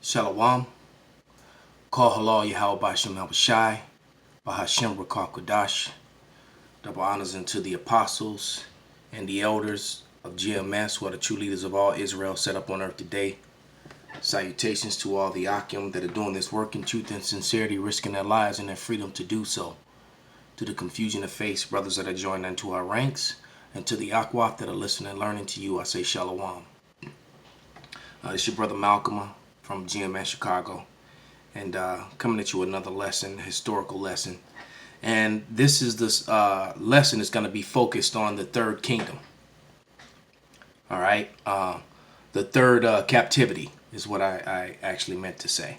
Shalom. Call halal Yahweh Bashim Abishai. Bahashem Rakah Kodash. Double honors unto the apostles and the elders of GMS, who are the true leaders of all Israel set up on earth today. Salutations to all the Akim that are doing this work in truth and sincerity, risking their lives and their freedom to do so. To the confusion of faith, brothers that are joined into our ranks, and to the Akwaf that are listening and learning to you, I say Shalom. It's your brother Malcolm from GMS Chicago, and coming at you with another lesson, historical lesson. And this is this lesson is going to be focused on the third kingdom. All right, the third captivity is what I actually meant to say.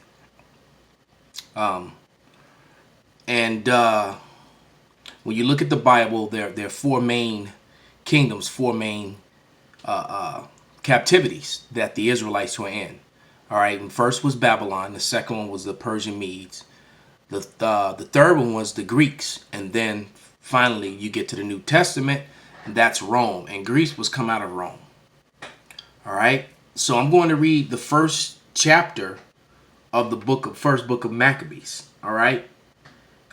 When you look at the Bible, there are four main kingdoms, four main captivities that the Israelites were in. All right, and first was Babylon. The second one was the Persian Medes. The third one was the Greeks. And then finally you get to the New Testament, and that's Rome. And Greece was come out of Rome. All right, so I'm going to read the first chapter of the first book of Maccabees. All right,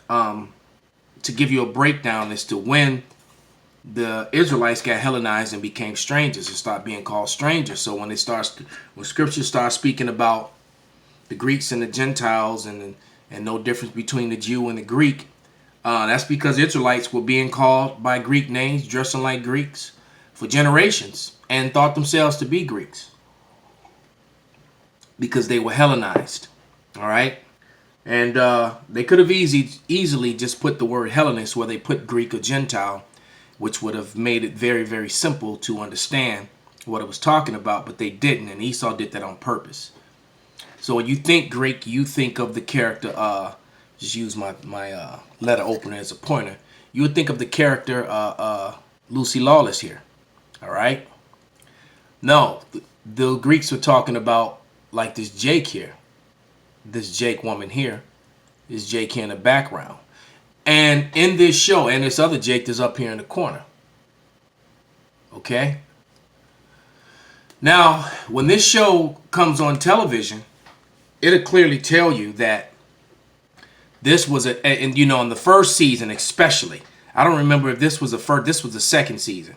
to give you a breakdown as to when the Israelites got Hellenized and became strangers and start being called strangers. So when Scripture starts speaking about the Greeks and the Gentiles and no difference between the Jew and the Greek, that's because Israelites were being called by Greek names, dressing like Greeks for generations, and thought themselves to be Greeks because they were Hellenized. All right, and they could have easily just put the word Hellenist where they put Greek or Gentile, which would have made it very, very simple to understand what it was talking about, but they didn't, and Esau did that on purpose. So when you think Greek, you think of the character, just use my letter opener as a pointer, you would think of the character Lucy Lawless here, all right? No, the Greeks were talking about like this Jake here, this Jake woman here, this Jake here in the background. And in this show, and this other Jake that's up here in the corner. Okay? Now, when this show comes on television, it'll clearly tell you that this was and you know, in the first season especially, I don't remember if this was the second season,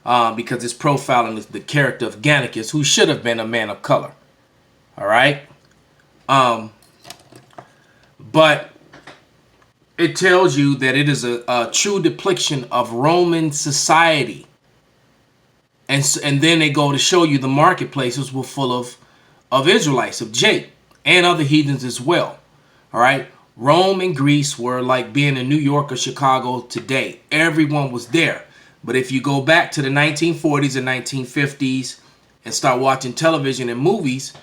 because it's profiling the character of Gannicus, who should have been a man of color. All right? But it tells you that it is a true depiction of Roman society. And then they go to show you the marketplaces were full of Israelites, of Jake, and other heathens as well. All right. Rome and Greece were like being in New York or Chicago today. Everyone was there. But if you go back to the 1940s and 1950s and start watching television and movies,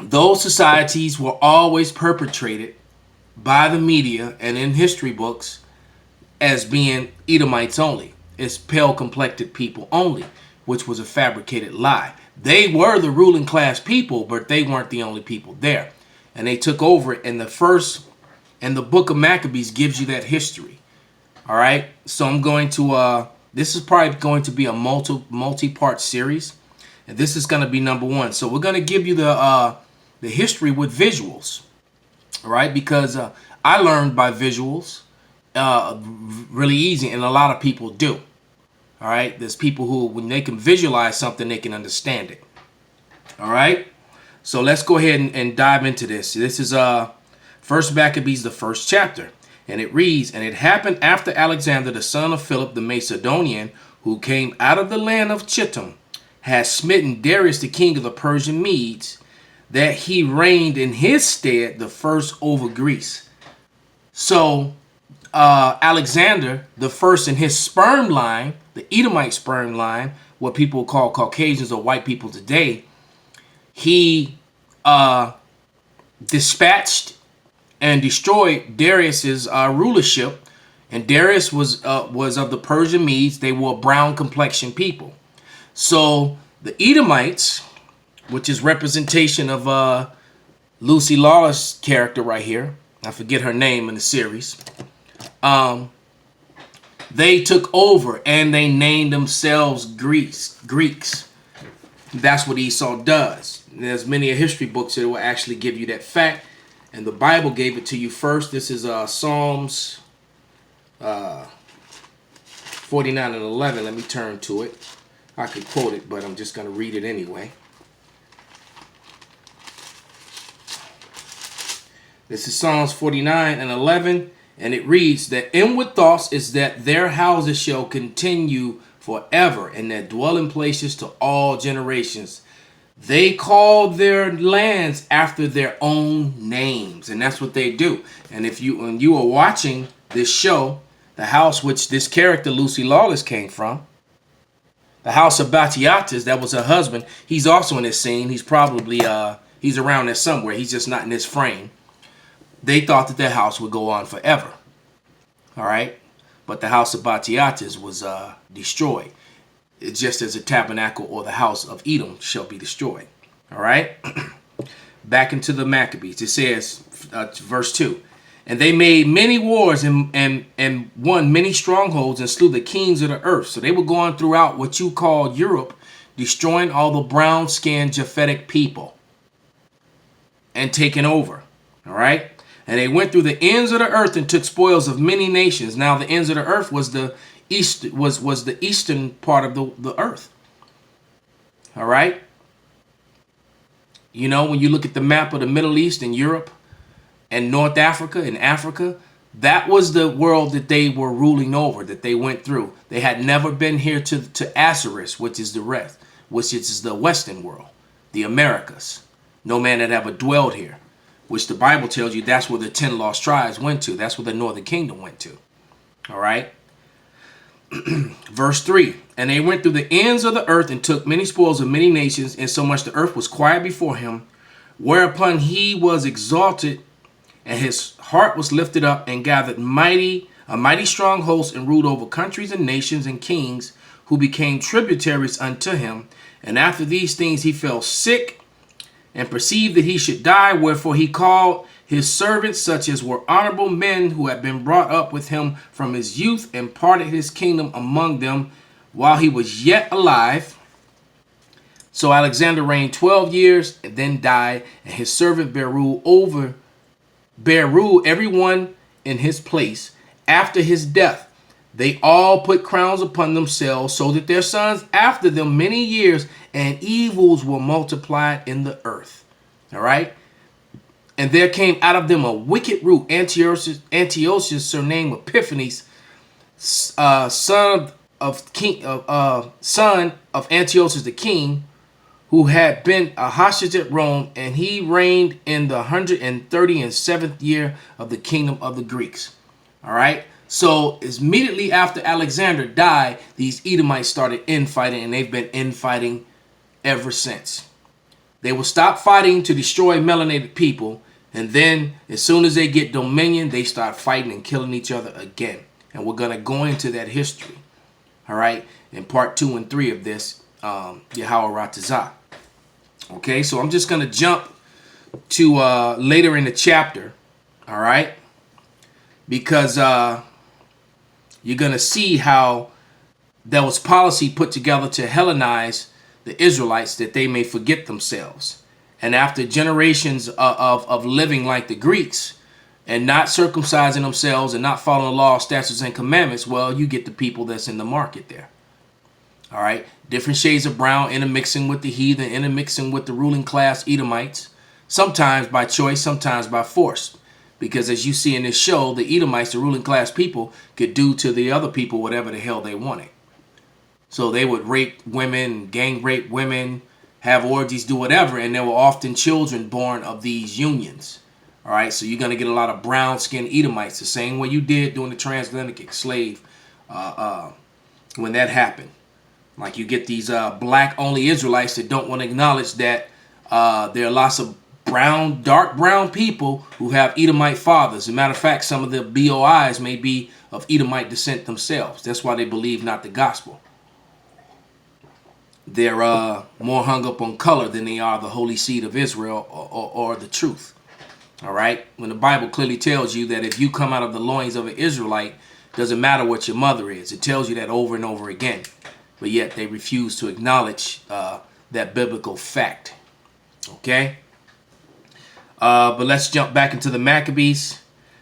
those societies were always perpetrated by the media and in history books as being Edomites only. It's pale-complected people only, which was a fabricated lie. They were the ruling class people, but they weren't the only people there. And they took over it. And the book of Maccabees gives you that history. All right. So I'm going to, this is probably going to be a multi-part series. And this is going to be number one. So we're going to give you the history with visuals. All right, because I learned by visuals really easy, and a lot of people do. All right, there's people who, when they can visualize something, they can understand it. All right, so let's go ahead and dive into this. This is First Maccabees, the first chapter, and it reads, "And it happened after Alexander, the son of Philip the Macedonian, who came out of the land of Chittim, had smitten Darius, the king of the Persian Medes, that he reigned in his stead the first over Greece." So Alexander, the first in his sperm line, the Edomite sperm line, what people call Caucasians or white people today, he dispatched and destroyed Darius's rulership. And Darius was of the Persian Medes. They were brown complexion people. So the Edomites, which is representation of Lucy Lawless' character right here, I forget her name in the series, they took over and they named themselves Greeks. That's what Esau does. And there's many history books that will actually give you that fact, and the Bible gave it to you first. This is Psalms 49 and 11. Let me turn to it. I could quote it, but I'm just going to read it anyway. This is Psalms 49 and 11, and it reads, "Their inward thoughts is that their houses shall continue forever, and their dwelling places to all generations. They call their lands after their own names." And that's what they do. And when you are watching this show, the house which this character Lucy Lawless came from, the house of Batiatas, that was her husband, he's also in this scene. He's probably he's around there somewhere. He's just not in this frame. They thought that their house would go on forever. All right? But the house of Batiatas was destroyed. It's just as a tabernacle or the house of Edom shall be destroyed. All right? Back into the Maccabees. It says, verse 2, "And they made many wars and won many strongholds and slew the kings of the earth." So they were going throughout what you call Europe, destroying all the brown-skinned Japhetic people and taking over. All right? "And they went through the ends of the earth and took spoils of many nations." Now the ends of the earth was the eastern part of the earth. All right? You know, when you look at the map of the Middle East and Europe and North Africa and Africa, that was the world that they were ruling over, that they went through. They had never been here to Azeris, which is the Western world, the Americas. No man had ever dwelled here, which the Bible tells you that's where the 10 lost tribes went to. That's where the northern kingdom went to. All right? Verse 3, "And they went through the ends of the earth and took many spoils of many nations, insomuch the earth was quiet before him, whereupon he was exalted, and his heart was lifted up, and gathered a mighty strong host, and ruled over countries and nations and kings, who became tributaries unto him. And after these things he fell sick, and perceived that he should die, wherefore he called his servants, such as were honorable men who had been brought up with him from his youth, and parted his kingdom among them while he was yet alive. So Alexander reigned 12 years, and then died, and his servant bare rule everyone in his place. After his death, they all put crowns upon themselves, so that their sons after them many years, and evils were multiplied in the earth." All right? "And there came out of them a wicked root, Antiochus, surnamed Epiphanes, son of Antiochus the king, who had been a hostage at Rome, and he reigned in the 137th year of the kingdom of the Greeks." All right? So immediately after Alexander died, these Edomites started infighting, and they've been infighting ever since. They will stop fighting to destroy melanated people, and then as soon as they get dominion, they start fighting and killing each other again. And we're going to go into that history, all right, in part 2 and 3 of this, Yahweh Ratazah. Okay, so I'm just going to jump to later in the chapter, all right, because you're going to see how there was policy put together to Hellenize the Israelites, that they may forget themselves. And after generations of living like the Greeks and not circumcising themselves and not following the law, statutes, and commandments, well, you get the people that's in the market there. All right. Different shades of brown intermixing with the heathen, intermixing with the ruling class Edomites, sometimes by choice, sometimes by force. Because as you see in this show, the Edomites, the ruling class people, could do to the other people whatever the hell they wanted. So they would rape women, gang rape women, have orgies, do whatever, and there were often children born of these unions. All right, so you're going to get a lot of brown-skinned Edomites, the same way you did during the transatlantic slave when that happened. Like you get these black-only Israelites that don't want to acknowledge that there are lots of dark brown people who have Edomite fathers. As a matter of fact, some of the BOIs may be of Edomite descent themselves. That's why they believe not the gospel. They're more hung up on color than they are the holy seed of Israel or the truth. All right? When the Bible clearly tells you that if you come out of the loins of an Israelite, doesn't matter what your mother is. It tells you that over and over again. But yet they refuse to acknowledge that biblical fact. Okay? But let's jump back into the Maccabees.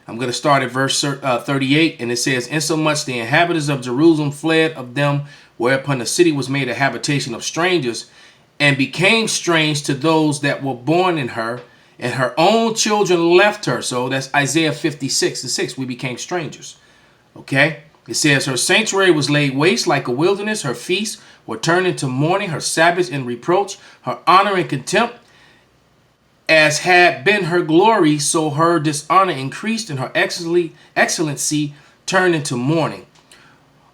I'm going to start at verse 38, and it says, "Insomuch the inhabitants of Jerusalem fled of them, whereupon the city was made a habitation of strangers, and became strange to those that were born in her, and her own children left her." So that's Isaiah 56:6. We became strangers. Okay? It says, "Her sanctuary was laid waste like a wilderness. Her feasts were turned into mourning, her Sabbaths in reproach, her honor in contempt. As had been her glory, so her dishonor increased, and her excellency turned into mourning.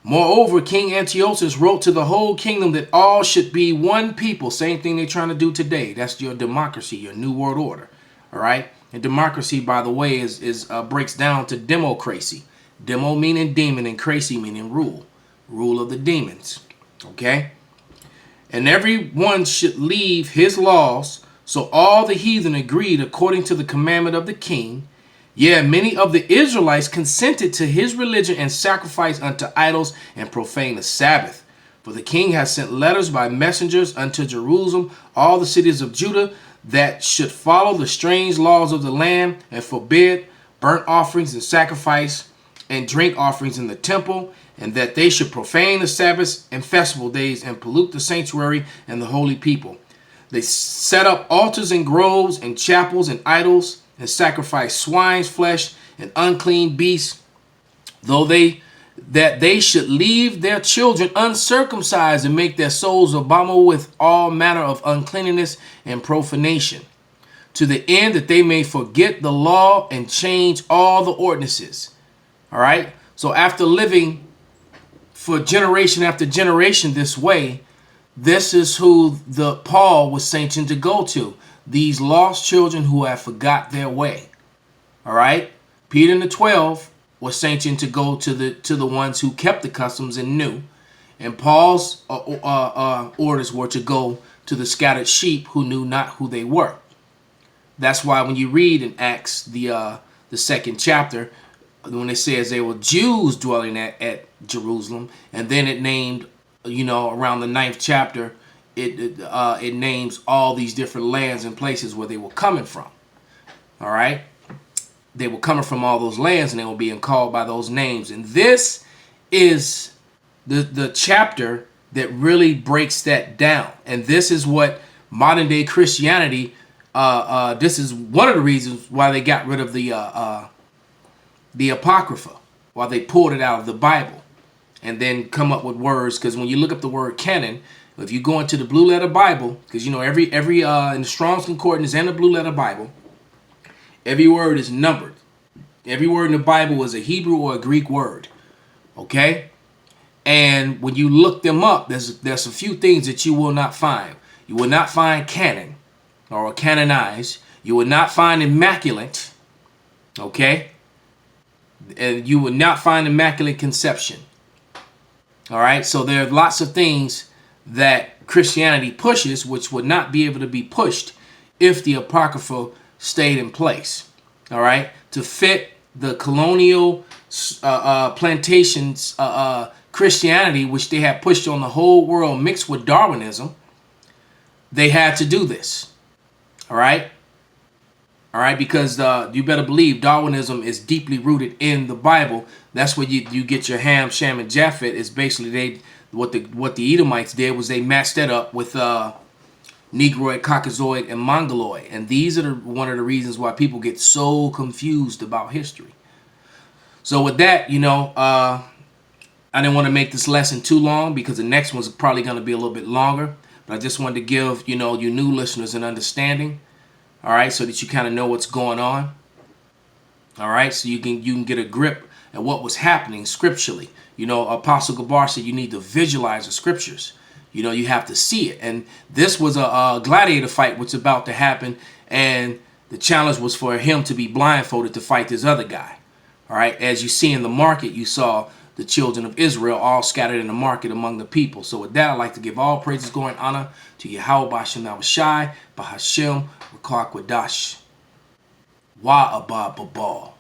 Moreover, King Antiochus wrote to the whole kingdom that all should be one people." Same thing they're trying to do today. That's your democracy, your new world order. All right? And democracy, by the way, is breaks down to democracy. Demo meaning demon, and crazy meaning rule. Rule of the demons. Okay? "And every one should leave his laws. So all the heathen agreed according to the commandment of the king. Yea, many of the Israelites consented to his religion and sacrificed unto idols and profaned the Sabbath. For the king has sent letters by messengers unto Jerusalem, all the cities of Judah, that should follow the strange laws of the land and forbid burnt offerings and sacrifice and drink offerings in the temple, and that they should profane the Sabbaths and festival days and pollute the sanctuary and the holy people. They set up altars and groves and chapels and idols and sacrificed swine's flesh and unclean beasts, though they should leave their children uncircumcised and make their souls abominable with all manner of uncleanness and profanation, to the end that they may forget the law and change all the ordinances." All right? So after living for generation after generation this way, this is who the Paul was sanctioned to go to. These lost children who have forgot their way. All right? Peter and the 12 was sanctioned to go to the ones who kept the customs and knew. And Paul's orders were to go to the scattered sheep who knew not who they were. That's why when you read in Acts, the second chapter, when it says they were Jews dwelling at Jerusalem, and then it named, around the 9th chapter, it names all these different lands and places where they were coming from. All right? They were coming from all those lands, and they were being called by those names. And this is the chapter that really breaks that down. And this is what modern day Christianity, this is one of the reasons why they got rid of the Apocrypha, why they pulled it out of the Bible and then come up with words. Because when you look up the word canon, if you go into the Blue Letter Bible, because every in the Strong's Concordance and the Blue Letter Bible, every word is numbered. Every word in the Bible is a Hebrew or a Greek word. Okay? And when you look them up, there's a few things that you will not find. You will not find canon or canonized. You will not find immaculate. Okay? And you will not find immaculate conception. All right? So there are lots of things that Christianity pushes which would not be able to be pushed if the Apocrypha stayed in place. All right? To fit the colonial plantations Christianity, which they had pushed on the whole world, mixed with Darwinism, they had to do this. All right? All right, because you better believe Darwinism is deeply rooted in the Bible. That's where you get your Ham, Shem, and Japheth. Is basically what the Edomites did was they matched that up with Negroid, Caucasoid, and Mongoloid. And these are one of the reasons why people get so confused about history. So with that, I didn't want to make this lesson too long because the next one's probably going to be a little bit longer. But I just wanted to give, you new listeners an understanding. All right, so that you kind of know what's going on. All right, so you can get a grip at what was happening scripturally. Apostle Gabar said you need to visualize the scriptures. You have to see it. And this was a gladiator fight which is about to happen. And the challenge was for him to be blindfolded to fight this other guy. All right, as you see in the market, you saw the children of Israel all scattered in the market among the people. So with that, I'd like to give all praises, glory, and honor to Yahweh B'Hashem Nahashai, B'Hashem, Rakakwadash, Wa Abba Babal.